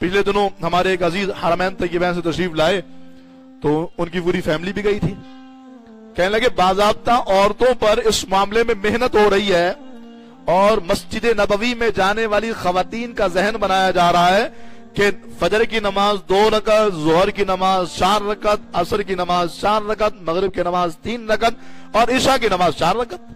پچھلے دنوں ہمارے ایک عزیز حرمین طیبین سے تشریف لائے تو ان کی پوری فیملی بھی گئی تھی. کہنے لگے باضابطہ عورتوں پر اس معاملے میں محنت ہو رہی ہے اور مسجد نبوی میں جانے والی خواتین کا ذہن بنایا جا رہا ہے کہ فجر کی نماز 2 رکعت، ظہر کی نماز 4 رکعت، عصر کی نماز 4 رکعت، مغرب کی نماز 3 رکعت اور عشاء کی نماز 4 رکعت.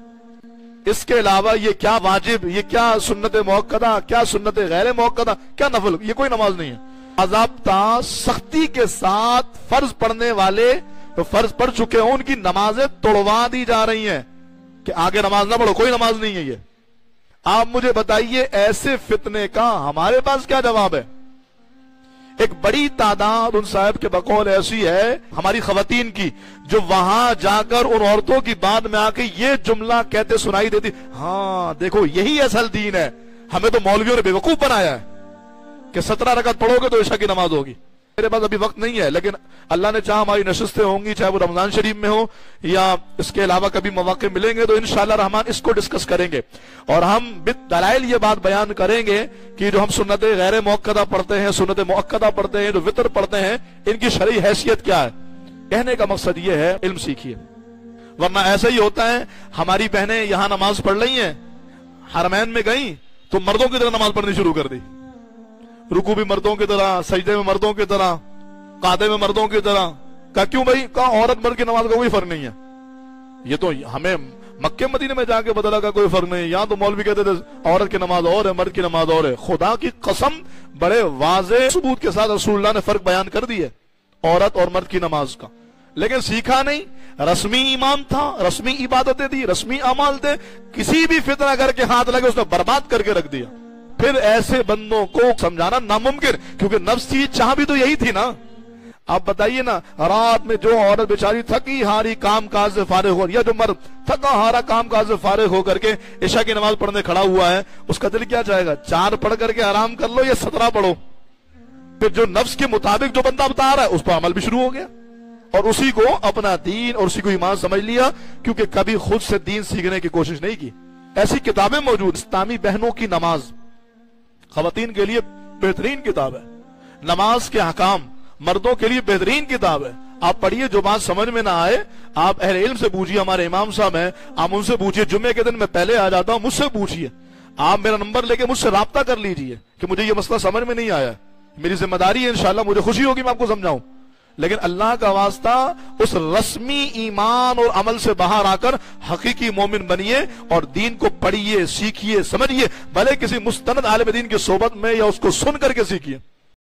اس کے علاوہ یہ کیا واجب، یہ کیا سنت موقدہ، کیا سنت غیر موقدہ، کیا نفل، یہ کوئی نماز نہیں ہے. باضابطہ سختی کے ساتھ فرض پڑھنے والے تو فرض پڑھ چکے ہیں ان کی نمازیں توڑوا دی جا رہی ہیں کہ آگے نماز نہ پڑھو، کوئی نماز نہیں ہے. یہ آپ مجھے بتائیے ایسے فتنے کا ہمارے پاس کیا جواب ہے؟ ایک بڑی تعداد ان صاحب کے بقول ایسی ہے ہماری خواتین کی جو وہاں جا کر ان عورتوں کی بات میں آ کے یہ جملہ کہتے سنائی دیتی، ہاں دیکھو یہی اصل دین ہے، ہمیں تو مولویوں نے بیوقوف بنایا ہے کہ 17 رکعت پڑھو گے تو عشاء کی نماز ہوگی. میرے پاس ابھی وقت نہیں ہے، لیکن اللہ نے چاہا ہماری نشستیں ہوں گی، چاہے وہ رمضان شریف میں ہو یا اس کے علاوہ کبھی مواقع ملیں گے تو انشاءاللہ رحمان اس کو ڈسکس کریں گے اور ہم بالدلائل یہ بات بیان کریں گے کہ جو ہم سنت غیر موقدہ پڑھتے ہیں، سنت موقدہ پڑھتے ہیں، جو وطر پڑھتے ہیں، ان کی شرعی حیثیت کیا ہے. کہنے کا مقصد یہ ہے علم سیکھیے، ورنہ ایسا ہی ہوتا ہے ہماری بہنیں یہاں نماز پڑھ رہی ہیں، حرمین میں گئیں تو مردوں کی طرح نماز پڑھنی شروع کر دی، رکوع بھی مردوں کی طرح، سجدے میں مردوں کی طرح، قعدے میں مردوں کی طرح. کہا کیوں بھائی؟ کہا عورت مرد کی نماز کا کوئی فرق نہیں ہے. یہ تو ہمیں مکے مدینے میں جا کے پتہ لگا کوئی فرق نہیں. یہاں تو مولوی کہتے تھے عورت کی نماز اور ہے، مرد کی نماز اور ہے. خدا کی قسم بڑے واضح ثبوت کے ساتھ رسول اللہ نے فرق بیان کر دی ہے عورت اور مرد کی نماز کا، لیکن سیکھا نہیں. رسمی ایمان تھا، رسمی عبادتیں تھی، رسمی اعمال تھے، کسی بھی فتنہ کر کے ہاتھ لگے اس نے برباد کر کے رکھ دیا. پھر ایسے بندوں کو سمجھانا ناممکن، کیونکہ نفس کی چاہ بھی تو یہی تھی نا. آپ بتائیے نا، رات میں جو عورت بیچاری تھکی ہاری کام کاج سے فارغ ہو، یا جو مرد تھکا ہارا کام کاج سے فارغ ہو کر کے عشاء کی نماز پڑھنے کھڑا ہوا ہے، اس کا دل کیا چاہے گا؟ 4 پڑھ کر کے آرام کر لو یا 17 پڑھو. پھر جو نفس کے مطابق جو بندہ بتا رہا ہے اس پر عمل بھی شروع ہو گیا اور اسی کو اپنا دین اور اسی کو ایمان سمجھ لیا، کیونکہ کبھی خود سے دین سیکھنے کی کوشش نہیں کی. ایسی کتابیں موجود، اسلامی بہنوں کی نماز خواتین کے لیے بہترین کتاب ہے، نماز کے احکام مردوں کے لیے بہترین کتاب ہے. آپ پڑھیے، جو بات سمجھ میں نہ آئے آپ اہل علم سے پوچھیے، ہمارے امام صاحب ہیں، آپ ان سے پوچھیے. جمعے کے دن میں پہلے آ جاتا ہوں، مجھ سے پوچھیے. آپ میرا نمبر لے کے مجھ سے رابطہ کر لیجئے کہ مجھے یہ مسئلہ سمجھ میں نہیں آیا، میری ذمہ داری ہے، انشاءاللہ مجھے خوشی ہوگی میں آپ کو سمجھاؤں. لیکن اللہ کا واسطہ اس رسمی ایمان اور عمل سے باہر آ کر حقیقی مومن بنیے اور دین کو پڑھیے، سیکھیے، سمجھیے، بھلے کسی مستند عالم دین کی صحبت میں یا اس کو سن کر کے سیکھیے.